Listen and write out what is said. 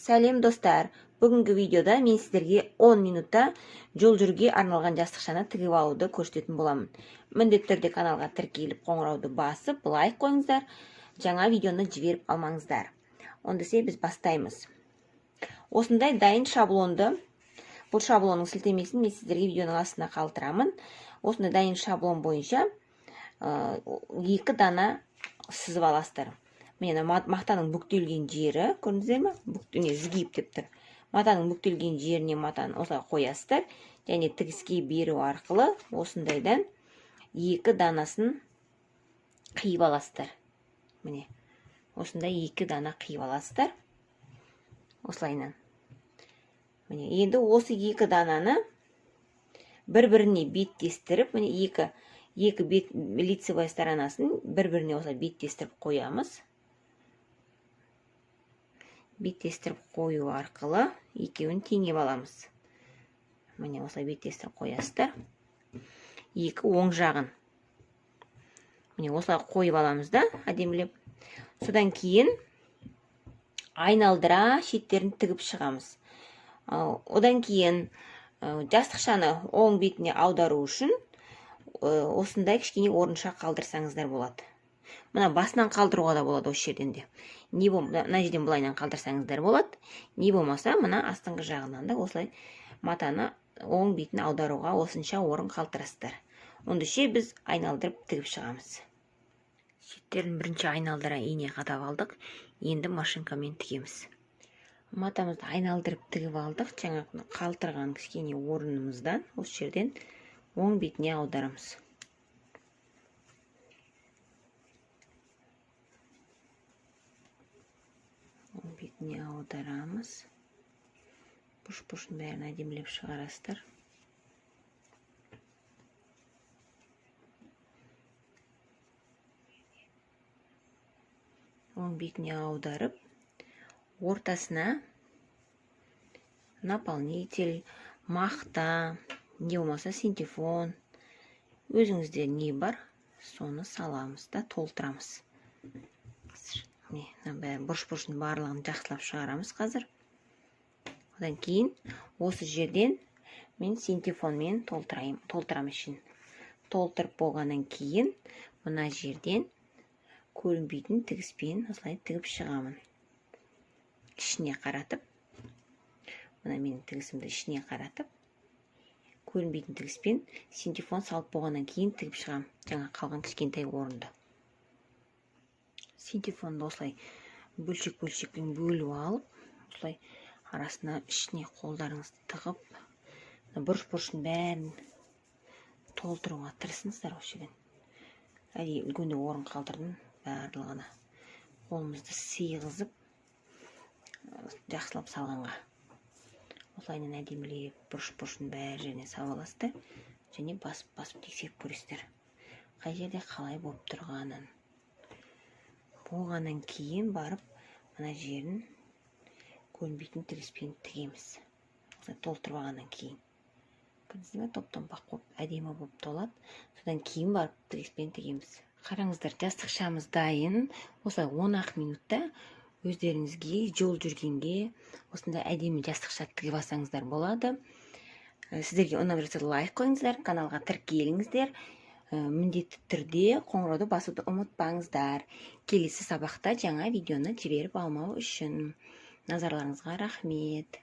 Сәлем достар, бүгінгі видеода мен сіздерге 10 минутта жол жүруге арналған жастықшаны тігіп алуды көрсететін боламын. Міндетті түрде каналға тіркеліп қоңырауды басып, лайк қойыңыздар, жаңа видеоны жіберіп алмаңыздар. Онда біз бастаймыз. Осындай дайын шаблонды, бұл шаблонның сілтемесін мен сіздерге видеоның астына қалдырамын. Осындай дайын шаблон бойынша 2 дана сызып аласыздар. Мені мақтаның бүктелген жері, көрдіңіздер ме? Згиб деп тұр. Матаның бүктелген жеріне матаны осылай қоясыздар. Және тігіске беру арқылы осындайдан 2 данасын қиып аласыздар. Міне, осындай 2 дана қиып аласыздар. Осылайынан. Міне, енді осы 2 дананы бір-біріне беттестіріп, міне 2 бет лицевой сторонасын бір-біріне осылай беттестіріп қоямыз. Беттестіріп қою арқылы екеуін теңеп аламыз. Міне осылай беттестіріп қоясыздар. 2 оң жағын. Міне осылай қойып аламыз да, әдемілеп. Содан кейін айналдыра шеттерін тігіп шығамыз. Одан кейін жастықшаны оң бетіне аудару үшін осындай кішкене орынша қалдырсаңыздар болады. Мына басынан қалдыруға да болады осы жерден де. Мына жерден бұлайнан қалдырсаңыздар болады. Не болмаса, мына астыңғы жағынан да осылай матаны оң бетін аударуға осынша орын қалдырасыздар. Онда біз айналдырып тігіп шығамыз. Шеттерін бірінші айналдыра ине қадап алдық. Енді машинкамен тігеміз. Матамызды айналдырып тігіп алдық. Жаңа қалдырған кішкене орнымыздан осы жерден оң бетіне аударамыз. Оң бетіне аударамыз. Бұш-бұшын бәрін әдемілеп шығарасыздар. Оң бетіне аударып, ортасына наполнитель, мақта, не болмаса синтефон, өзіңізде не бар, соны саламыз да толтырамыз. Бұрыш-бұрышын барлығын жақсылап шығарамыз қазір. Одан кейін осы жерден мен синтефонмен толтырам үшін. Толтырып болғаннан кейін мына жерден көрінбейтін тігіспен осылай тігіп шығамын. Ішіне қаратып, мына менің тігісімді ішіне қаратып, көрінбейтін тігіспен синтефон салып болғаннан кейін тігіп шығам. Жаңа қалған кішкентай орынды. Синтефонды осылай бөлшек-бөлшекпен бөліп алып, осылай арасына ішіне қолдарыңызды тығып, бұрыш-бұрышын бәрін толтыруға тырысыңыздар осы жерден. Әдейі үлгенде орын қалдырдым барлығына. Қолымызды сыйғызып, жақсылап салғанға. Осылайынан әдемілеп бұрыш-бұрышын бәр жеріне салып аласыздар, және басып тексеріп көресіздер. Қай жерде қалай болып тұрғанын. Болғаннан кейін барып, мына жерін көрінбейтін тігіспен тігеміз. Толтырып алғаннан кейін. Көрдіңіздер ме? Топ-томпақ болып, әдемі болып толады. Содан кейін барып тігіспен тігеміз. Қараңыздар, жастықшамыз дайын. Осылай 10 минутта өздеріңізге жол жүргенге осындай әдемі жастықша тігіп алсаңыздар болады. Сіздерге ұнап жатса лайк қойыңыздар, каналға тіркеліңіздер. Міндетті түрде қоңырауды басуды ұмытпаңыздар. Келесі сабақта жаңа видеоны жіберіп алмау үшін. Назарларыңызға рахмет.